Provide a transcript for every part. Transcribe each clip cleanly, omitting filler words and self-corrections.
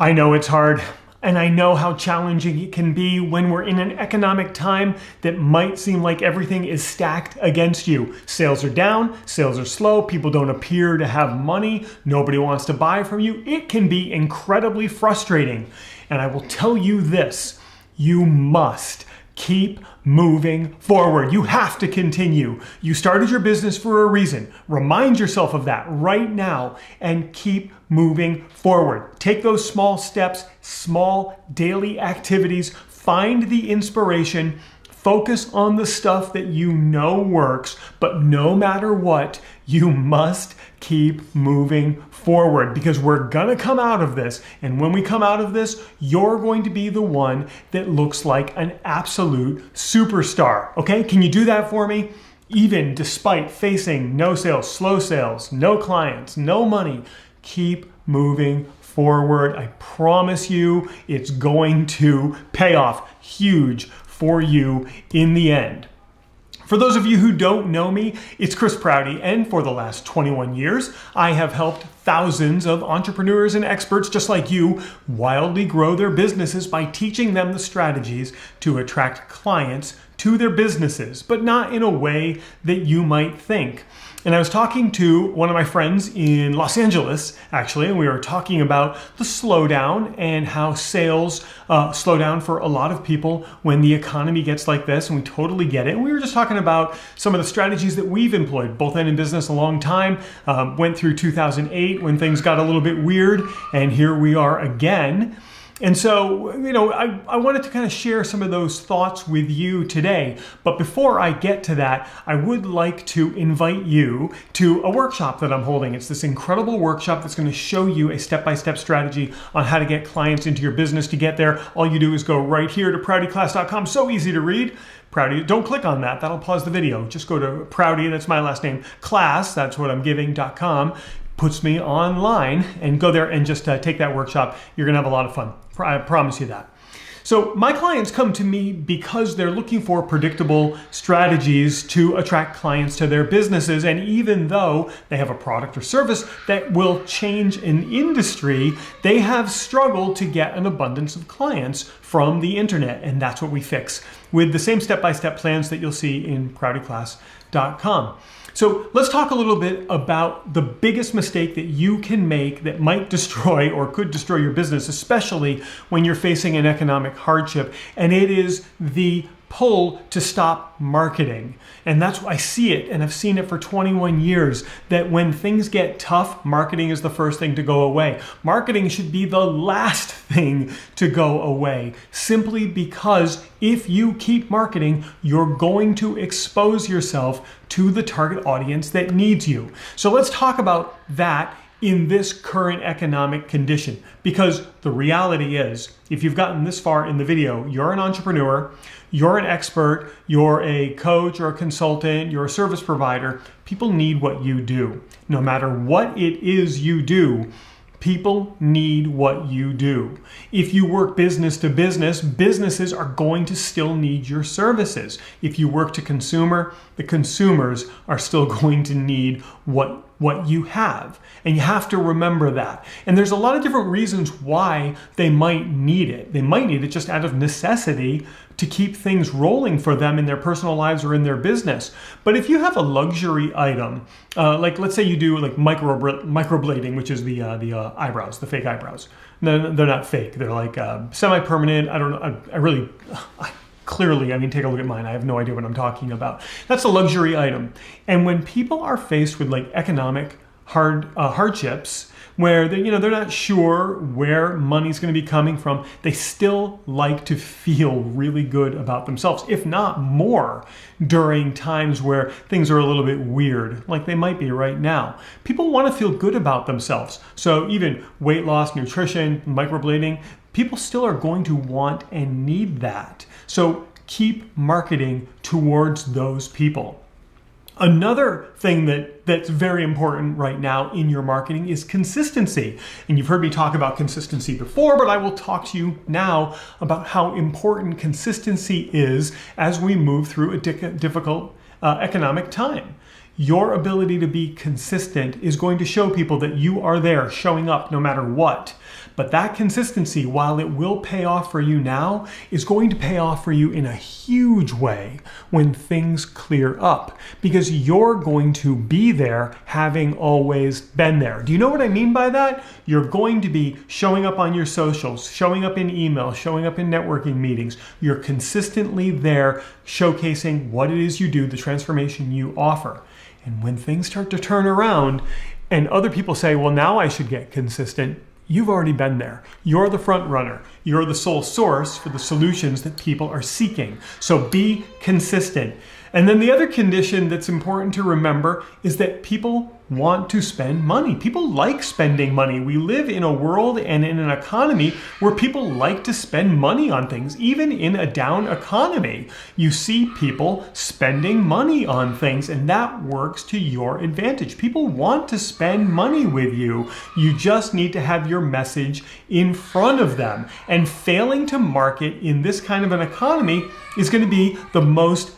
I know it's hard, and I know how challenging it can be when we're in an economic time that might seem like everything is stacked against you. Sales are down, sales are slow, people don't appear to have money, nobody wants to buy from you. It can be incredibly frustrating. And I will tell you this, you must keep moving forward. You have to continue. You started your business for a reason. Remind yourself of that right now and keep moving forward. Take those small steps, small daily activities, find the inspiration, focus on the stuff that you know works, but no matter what, you must keep moving forward because we're gonna come out of this. And when we come out of this, you're going to be the one that looks like an absolute superstar. Okay, can you do that for me? Even despite facing no sales, slow sales, no clients, no money, keep moving forward. I promise you it's going to pay off huge for you in the end. For those of you who don't know me, it's Chris Prouty, and for the last 21 years, I have helped thousands of entrepreneurs and experts just like you wildly grow their businesses by teaching them the strategies to attract clients to their businesses, but not in a way that you might think. And I was talking to one of my friends in Los Angeles, actually, and we were talking about the slowdown and how sales slow down for a lot of people when the economy gets like this, and we totally get it. And we were just talking about some of the strategies that we've employed, both in business a long time, went through 2008 when things got a little bit weird, and here we are again. And so, I wanted to kind of share some of those thoughts with you today. But before I get to that, I would like to invite you to a workshop that I'm holding. It's this incredible workshop that's going to show you a step-by-step strategy on how to get clients into your business. To get there, all you do is go right here to proutyclass.com. So easy to read. Prouty, don't click on that. That'll pause the video. Just go to Prouty, that's my last name, class, that's what I'm giving.com. Puts me online, and go there and just take that workshop. You're gonna have a lot of fun. I promise you that. So my clients come to me because they're looking for predictable strategies to attract clients to their businesses. And even though they have a product or service that will change an industry, they have struggled to get an abundance of clients from the internet. And that's what we fix with the same step-by-step plans that you'll see in proutyclass.com. So let's talk a little bit about the biggest mistake that you can make that might destroy or could destroy your business, especially when you're facing an economic hardship. And it is the pull to stop marketing. And that's why I see it, and I've seen it for 21 years, that when things get tough, marketing is the first thing to go away. Marketing should be the last thing to go away, simply because if you keep marketing, you're going to expose yourself to the target audience that needs you. So let's talk about that in this current economic condition, because the reality is, if you've gotten this far in the video, you're an entrepreneur, you're an expert, you're a coach or a consultant, you're a service provider. People need what you do. No matter what it is you do, people need what you do. If you work business to business, businesses are going to still need your services. If you work to consumer, the consumers are still going to need what you have. And you have to remember that. And there's a lot of different reasons why they might need it. They might need it just out of necessity to keep things rolling for them in their personal lives or in their business. But if you have a luxury item, like let's say you do like microblading, which is the eyebrows, the fake eyebrows. No, they're not fake. They're like semi-permanent. I don't know. Clearly, I mean, take a look at mine. I have no idea what I'm talking about. That's a luxury item. And when people are faced with like economic hardships, where they're not sure where money's going to be coming from, they still like to feel really good about themselves, if not more, during times where things are a little bit weird, like they might be right now. People want to feel good about themselves. So even weight loss, nutrition, microblading, people still are going to want and need that. So keep marketing towards those people. Another thing that's very important right now in your marketing is consistency. And you've heard me talk about consistency before, but I will talk to you now about how important consistency is as we move through a difficult economic time. Your ability to be consistent is going to show people that you are there, showing up no matter what. But that consistency, while it will pay off for you now, is going to pay off for you in a huge way when things clear up, because you're going to be there having always been there. Do you know what I mean by that? You're going to be showing up on your socials, showing up in email, showing up in networking meetings. You're consistently there showcasing what it is you do, the transformation you offer. And when things start to turn around and other people say, well, now I should get consistent, you've already been there. You're the front runner. You're the sole source for the solutions that people are seeking. So be consistent. And then the other condition that's important to remember is that people want to spend money. People like spending money. We live in a world and in an economy where people like to spend money on things. Even in a down economy, you see people spending money on things, and that works to your advantage. People want to spend money with you. You just need to have your message in front of them. And failing to market in this kind of an economy is going to be the most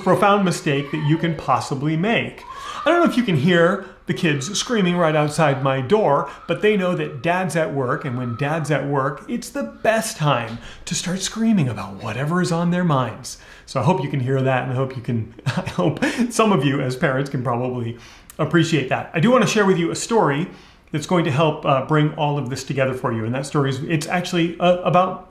profound mistake that you can possibly make. I don't know if you can hear the kids screaming right outside my door, but they know that Dad's at work, and when Dad's at work, it's the best time to start screaming about whatever is on their minds. So I hope you can hear that, and I hope some of you as parents can probably appreciate that. I do want to share with you a story that's going to help bring all of this together for you. And that story it's a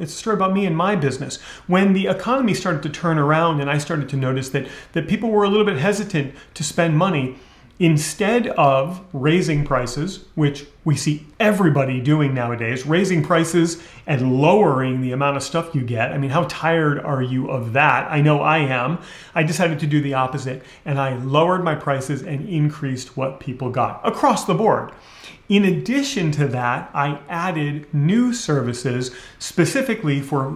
story about me and my business. When the economy started to turn around and I started to notice that people were a little bit hesitant to spend money, instead of raising prices, which we see everybody doing nowadays, raising prices and lowering the amount of stuff you get. I mean, how tired are you of that? I know I am. I decided to do the opposite, and I lowered my prices and increased what people got across the board. In addition to that, I added new services specifically for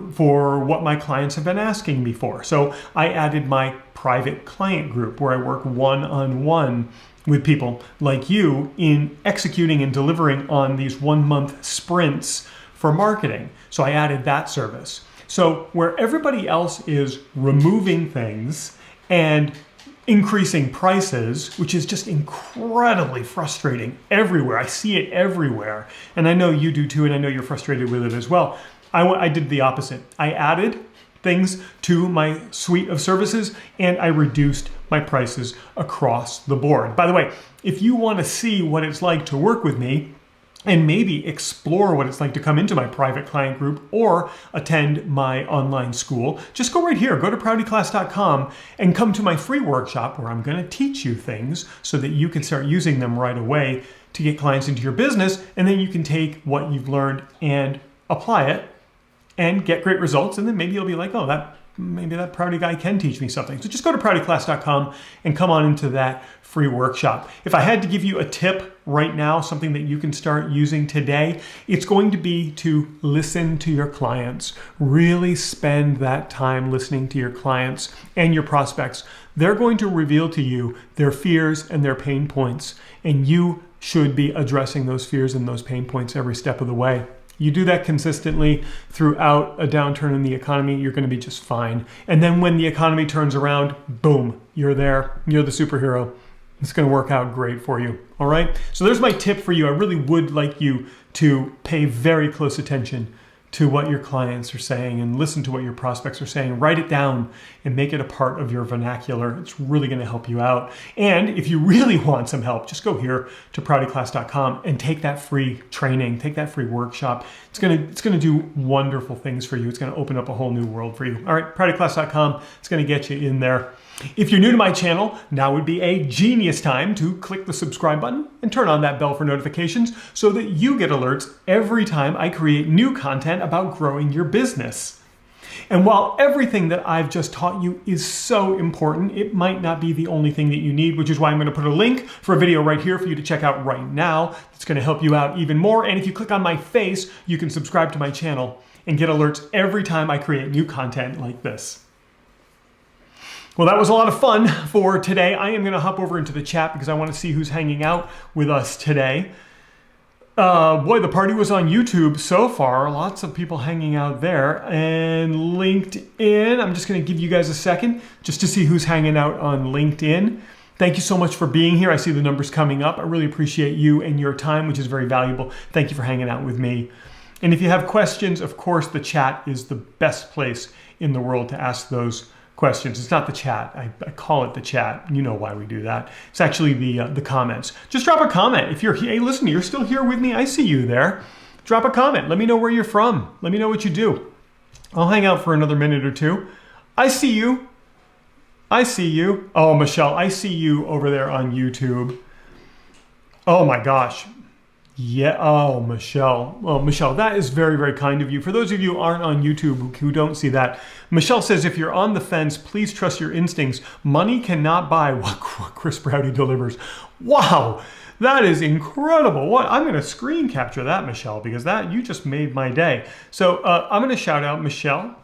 what my clients have been asking me for. So I added my private client group where I work one-on-one with people like you in executing and delivering on these 1-month sprints for marketing. So I added that service. So where everybody else is removing things and increasing prices, which is just incredibly frustrating everywhere. I see it everywhere. And I know you do too, and I know you're frustrated with it as well. I did the opposite. I added things to my suite of services, and I reduced my prices across the board. By the way, if you want to see what it's like to work with me, and maybe explore what it's like to come into my private client group or attend my online school, just go right here, go to proutyclass.com and come to my free workshop where I'm going to teach you things so that you can start using them right away to get clients into your business, and then you can take what you've learned and apply it and get great results, and then maybe you'll be like, oh, maybe that Prouty guy can teach me something. So just go to proutyclass.com and come on into that free workshop. If I had to give you a tip right now, something that you can start using today, it's going to be to listen to your clients. Really spend that time listening to your clients and your prospects. They're going to reveal to you their fears and their pain points, and you should be addressing those fears and those pain points every step of the way. You do that consistently throughout a downturn in the economy, you're going to be just fine. And then when the economy turns around, boom, you're there. You're the superhero. It's going to work out great for you. All right? So there's my tip for you. I really would like you to pay very close attention to what your clients are saying and listen to what your prospects are saying. Write it down and make it a part of your vernacular. It's really going to help you out. And if you really want some help, just go here to proutyclass.com and take that free training, take that free workshop. It's going to do wonderful things for you. It's going to open up a whole new world for you. All right, proutyclass.com. It's going to get you in there. If you're new to my channel, now would be a genius time to click the subscribe button and turn on that bell for notifications so that you get alerts every time I create new content about growing your business. And while everything that I've just taught you is so important, it might not be the only thing that you need, which is why I'm going to put a link for a video right here for you to check out right now. It's going to help you out even more. And if you click on my face, you can subscribe to my channel and get alerts every time I create new content like this. Well, that was a lot of fun for today. I am going to hop over into the chat because I want to see who's hanging out with us today. Boy, the party was on YouTube so far. Lots of people hanging out there. And LinkedIn, I'm just going to give you guys a second just to see who's hanging out on LinkedIn. Thank you so much for being here. I see the numbers coming up. I really appreciate you and your time, which is very valuable. Thank you for hanging out with me. And if you have questions, of course, the chat is the best place in the world to ask those questions. It's not the chat. I call it the chat. You know why we do that. It's actually the comments. Just drop a comment. If you're, hey, listen, you're still here with me. I see you there. Drop a comment. Let me know where you're from. Let me know what you do. I'll hang out for another minute or two. I see you. I see you. Oh, Michelle, I see you over there on YouTube. Oh my gosh. Yeah. Oh, Michelle. Well, Michelle, that is very, very kind of you. For those of you who aren't on YouTube who don't see that, Michelle says, if you're on the fence, please trust your instincts. Money cannot buy what Chris Prouty delivers. Wow. That is incredible. What? I'm going to screen capture that, Michelle, because that you just made my day. So I'm going to shout out Michelle.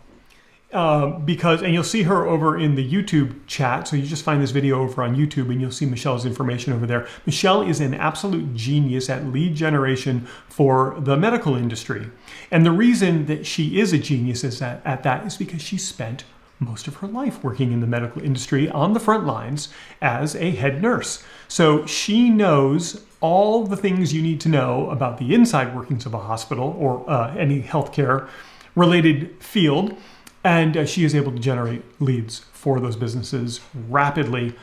And you'll see her over in the YouTube chat. So you just find this video over on YouTube and you'll see Michelle's information over there. Michelle is an absolute genius at lead generation for the medical industry. And the reason that she is a genius at that is because she spent most of her life working in the medical industry on the front lines as a head nurse. So she knows all the things you need to know about the inside workings of a hospital or any healthcare related field. And she is able to generate leads for those businesses rapidly.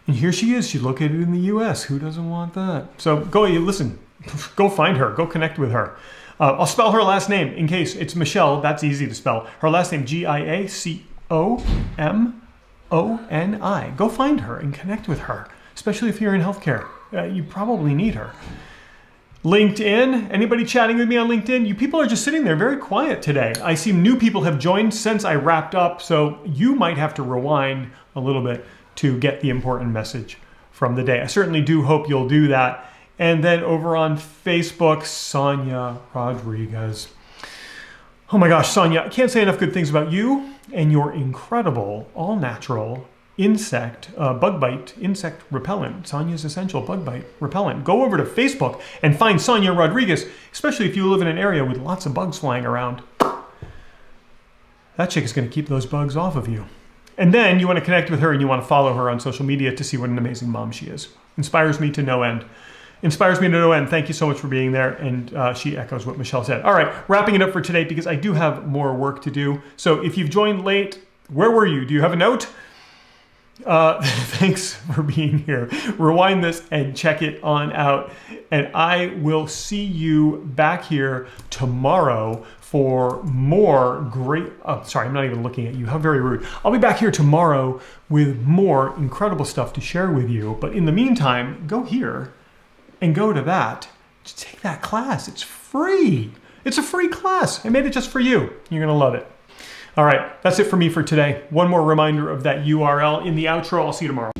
And here she is. She's located in the US. Who doesn't want that? So go, listen, go find her. Go connect with her. I'll spell her last name in case it's Michelle. That's easy to spell. Her last name, Giacomoni. Go find her and connect with her, especially if you're in healthcare. You probably need her. LinkedIn, anybody chatting with me on LinkedIn? You people are just sitting there very quiet today. I see new people have joined since I wrapped up, so you might have to rewind a little bit to get the important message from the day. I certainly do hope you'll do that. And then over on Facebook, Sonia Rodriguez. Oh my gosh, Sonia, I can't say enough good things about you and your incredible, all-natural bug bite insect repellent. Sonia's Essential Bug Bite Repellent. Go over to Facebook and find Sonia Rodriguez, especially if you live in an area with lots of bugs flying around. That chick is going to keep those bugs off of you. And then you want to connect with her and you want to follow her on social media to see what an amazing mom she is. Inspires me to no end. Inspires me to no end. Thank you so much for being there. And she echoes what Michelle said. All right, wrapping it up for today because I do have more work to do. So if you've joined late, where were you? Do you have a note? Thanks for being here. Rewind this and check it on out. And I will see you back here tomorrow for more great, sorry, I'm not even looking at you. How very rude. I'll be back here tomorrow with more incredible stuff to share with you. But in the meantime, go here and go to that. Just take that class. It's free. It's a free class. I made it just for you. You're going to love it. All right, that's it for me for today. One more reminder of that URL in the outro. I'll see you tomorrow.